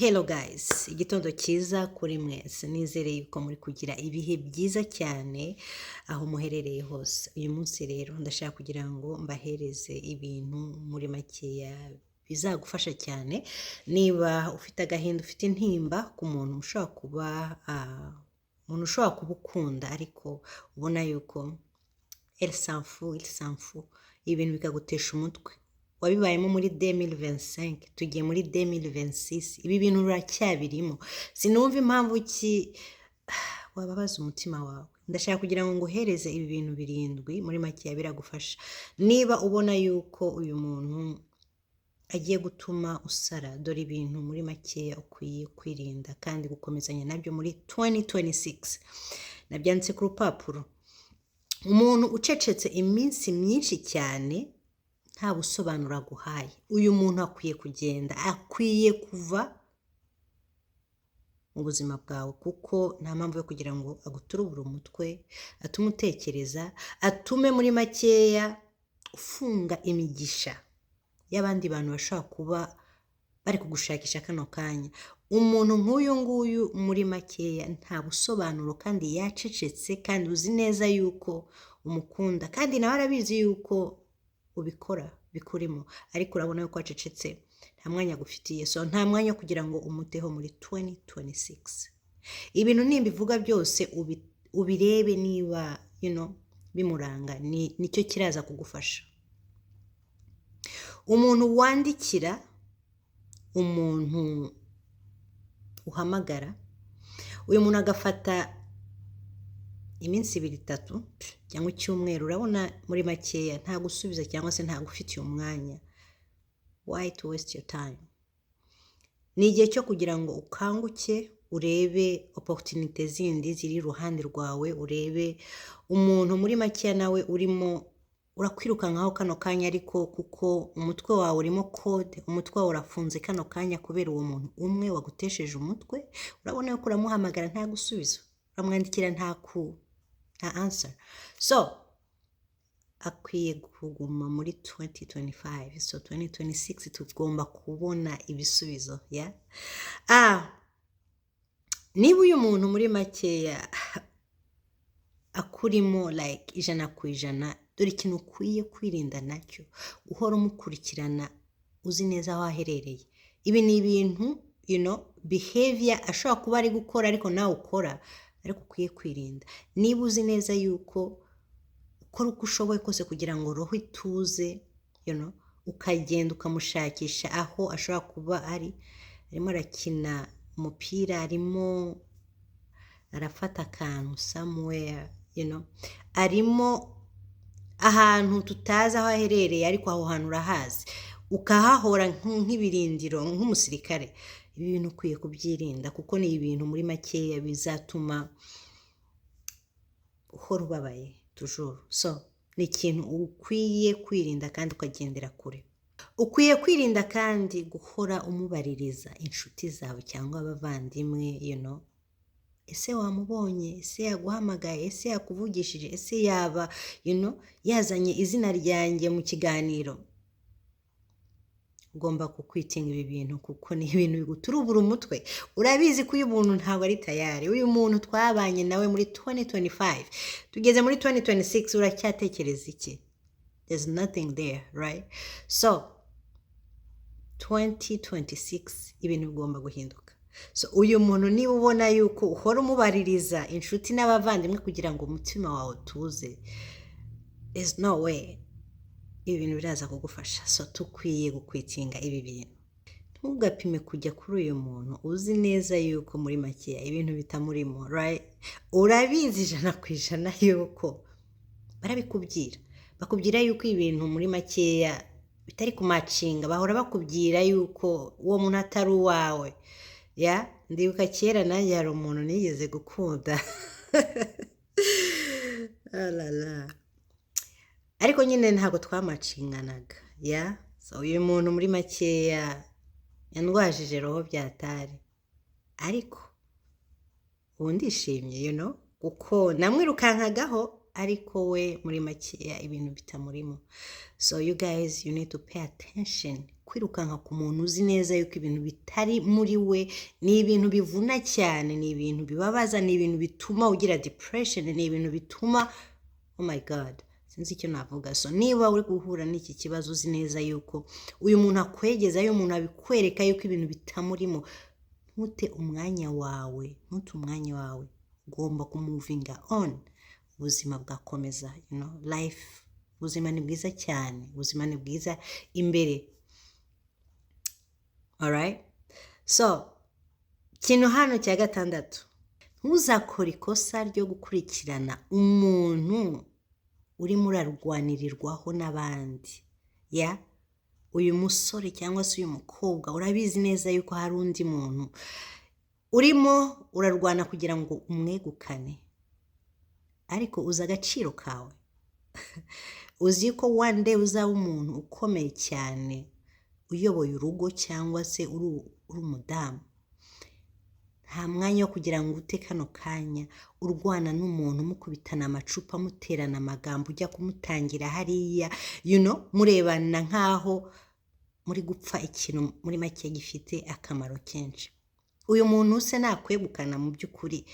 Hello guys, igitondo cyiza kuri mwese, nizereye yuko muri kugira ibihe byiza cyane aho muherereye hose. Uyu munsi rero ndashaka kugira ngo mbahereze ibintu muri makeya bizagufasha cyane niba ufite agahinda, ufite intimba ku muntu ushobora kuba ukunda ariko ubona yuko elle s'en fout, ibintu bikagutesha umutwe. Wabibayemo muri 2025 tugiye muri 2026, ibi bintu uracyabirimo. Sinumva impamvu ki wababaza umutima wawe. Ndashaka kugira ngo nguhereze ibi bintu birindwi muri makeya biragufasha. Niba ubona yuko uyu muntu agiye gutuma usara, dore ibintu muri makeya ukwiye kwirinda kandi gukomezanya nabyo muri 2026. Nabyanditse ku rupapuro. Umuntu ucecetse iminsi myinshi cyane nta busobanuro aguhaye. Uyu muntu akwiye kugenda, akwiye kuva mu buzima bwawe, kuko nta mpamvu yo kugira ngo aguturubure umutwe, atume utekereza, atume muri makeya ufunga imigisha y'abandi bantu bashobora kuba bari kugushakisha kano kanya. Umuntu nk'uyu nguyu muri makeya nta busobanuro kandi yacecetse, kandi uzi neza yuko umukunda kandi nawe arabizi yuko ubikora bikurimo, ariko urabona yuko wacecetse, nta mwanya gufitiye, so nta mwanya kugira ngo umuteho muri 2026. Ibintu nimbivuga byose ubirebe niba bimuranga, nicyo kiraza kugufasha. Umuntu wandikira, umuntu uhamagara, uyu muntu agafata iminsi 2-3 cyangwa icyumweru, urabona muri makeya nta gusubiza cyangwa se nta gufitiye umwanya. Why to waste your time? Ni igihe cyo kugira ngo ukanguke, urebe opportunity zindi ziri iruhande rwawe, urebe umuntu muri makeya nawe urimo urakwirukankaho kano kanya, ariko kuko umutwe wawe urimo code, umutwe wawe urafunze kano kanya kubera uwo muntu umwe wagutesheje umutwe. Urabona yuko uramuhamagara nta gusubizo, uramwandikira nta answer. So akwiye kuguma muri 2025, so 2026 tugomba kubona ibisubizo. Niba uyu muntu muri makeya akurimo like 100%, dore ikintu ukwiye kwirinda nacyo, uhora umukurikirana uzi neza aho aherereye. Ibi ni ibintu behavior ashobora kuba ari gukora ariko nawe ukora, ariko ukwiye kwirinda. Niba uzi neza yuko ukora uko ushoboye kose kugira ngo roho ituze, ukagenda ukamushakisha aho ashobora kuba arimo arakina umupira, arimo arafata akantu somewhere, arimo ahantu tutazi aho aherereye, ariko aho hantu urahazi, ukahahora nk'ibirindiro, nk'umusirikare. Ibi bintu ukwiye kubyirinda, kuko ni ibintu muri makeya bizatuma uhora ubabaye toujours. So ni ikintu ukwiye kwirinda kandi ukagendera kure. Ukwiye kwirinda kandi guhora umubaririza inshuti zawe cyangwa abavandimwe, ese wamubonye, ese yaguhamagaye, ese yakuvugishije, ese yaba yazanye izina ryanjye mu kiganiro. Ugomba kukwitinga ibi bintu, kuko ni ibintu biguturubura umutwe. Urabizi ko uyu muntu ntabwo ari tayari. Uyu muntu twabanye nawe muri 2025, tugeze muri 2026, uracyatekereza iki? There's nothing there, right? So 2026 ibintu bigomba guhinduka. So uyu muntu niba ubona yuko uhora umubaririza inshuti n'abavandimwe kugira ngo umutima wawe utuze, there's no way ibi bintu biraza kugufasha. So tukwiye gukwitinga ibi bintu. Ntugapime kujya kuri uyu muntu uzi neza yuko muri makeya ibintu bitamurimo, right? Urabizi 100% yuko barabikubwira. Bakubwira yuko ibintu muri makeya bitari kumacinga, bahora bakubwira yuko uwo muntu atari uwawe. Ndibuka kera nanjye hari umuntu nigeze gukunda ariko nyine ntabwo twamacinganaga. So uyu muntu muri makeya yandwajije roho byatari, ariko ubu ndishimye kuko namwirukankagaho ariko we muri makeya ibintu bitamurimo. So you guys, you need to pay attention. Kwirukanka ku muntu uzi neza yuko ibintu bitari muri we, ni ibintu bivuna cyane, ni ibintu bibabaza, ni ibintu bituma ugira depression, ni ibintu bituma, oh my god, sinzi icyo navuga. So niba uri guhura n'iki kibazo uzi neza yuko uyu muntu akwegeza, uyu muntu abikwereka yuko ibintu bitamurimo, ntute umwanya wawe, ugomba kumuvinga on. Ubuzima bwakomeza, life, ubuzima ni bwiza cyane, ubuzima ni bwiza imbere. Alright? So, kintu hano cya gatandatu, ntuzakore ikosa ryo gukurikirana umuntu urimo urarwanirirwaho n'abandi. Uyu musore cyangwa se uyu mukobwa urabizi neza yuko hari undi muntu urimo urarwana kugira ngo umwegukane, ariko uzi agaciro kawe. Uzi ko one day uzaba umuntu ukomeye cyane, uyoboye urugo cyangwa se uri umudamu. Nta mwanya wo kugira ngo ute kano kanya urwana n'umuntu mukubitana amacupa, muterana amagambo, ujya kumutangira hariya, murebana nkaho muri gupfa ikintu muri make gifite akamaro kenshi. Uyu muntu se nakwegukana mu by'ukuri,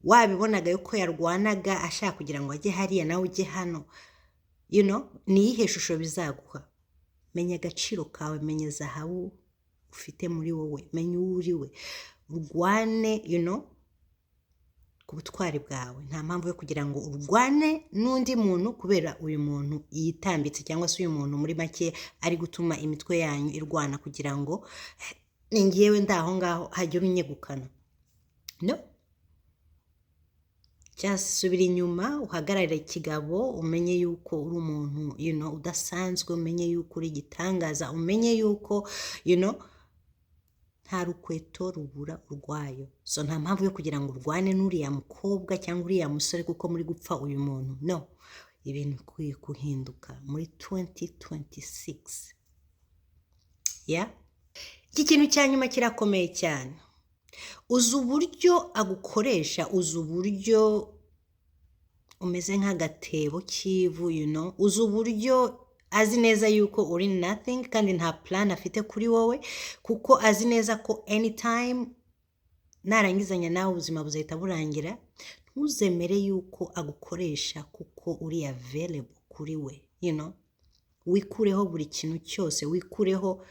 wabibonaga yuko yarwanaga ashaka kugira ngo ajye hariya nawe ujye hano, ni iyihe shusho bizaguha? Menya agaciro kawe, menya zahabu ufite muri wowe, menya uwo uri we, urwane ku butwari bwawe. Nta mpamvu yo kugira ngo urwane n'undi muntu kubera uyu muntu yitambitse, cyangwa se uyu muntu muri make ari gutuma imitwe yanyu irwana kugira ngo ningewe ndaho ngaho hagire unyegukana. No, just subira inyuma, uhagarare kigabo, umenye yuko uri umuntu udasanzwe, umenye yuko uri igitangaza, umenye yuko nta rukweto rubura urwayo. So nta mpamvu yo kugira ngo urwane n'uriya mukobwa cyangwa uriya musore kuko muri gupfa uyu muntu. No, ibintu bikwiye guhinduka muri 2026. Iki kintu cya nyuma kirakomeye cyane. Uzi uburyo agukoresha, uzi uburyo umeze nk'agatebo k'ivu, uzi uburyo azi neza yuko uri nothing kandi nta plan afite kuri wowe, kuko azi neza ko anytime narangizanya nawe ubuzima buzahita burangira. Ntuzemere yuko agukoresha kuko uri available kuri we. Wikureho buri kintu cyose, wikureho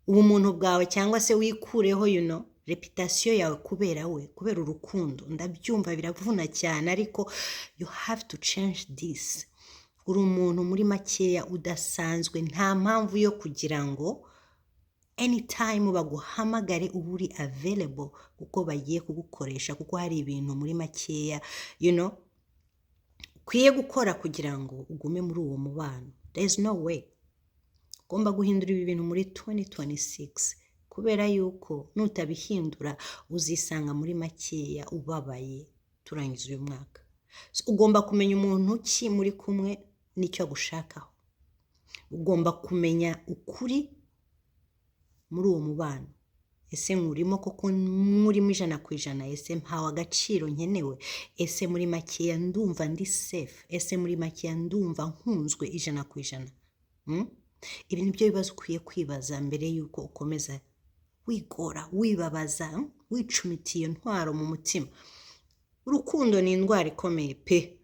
ubumuntu bwawe, cyangwa se wikureho reputation yawe kubera we, kubera urukundo. Ndabyumva biravuna cyane, ariko you have to change this. Uri umuntu muri makeya udasanzwe, nta mpamvu yo kugira ngo anytime baguhamagare uba uri available kuko bagiye kugukoresha, kuko hari ibintu muri makeya ukwiye gukora kugira ngo ugume muri uwo mubano. There is no way. Ugomba guhindura ibi bintu muri 2026, kubera yuko nutabihindura uzisanga muri makeya ubabaye turangiza uyu mwaka. So, ugomba kumenya umuntu ki muri kumwe n'icyo agushakaho. Ugomba kumenya ukuri muri uwo mubano. Ese nkurimo koko murimo 100%? Ese mpawe agaciro nkenewe? Ese muri makeya ndumva ndi safe? Ese muri makeya ndumva nkunzwe 100%? Ibi ni byo bibazo ukwiye kwibaza mbere yuko ukomeza wigora, wibabaza, wicumitiye ntwaro mu mutima. Urukundo ni indwara ikomeye pe,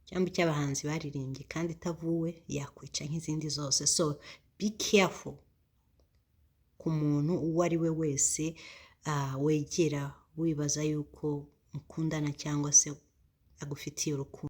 cyangwa cy'abahanzi baririmbye, kandi itavuwe yakwica nk'izindi zose. So be careful ku muntu uwo ari we wese wegera wibaza yuko mukundana cyangwa se agufitiye urukundo.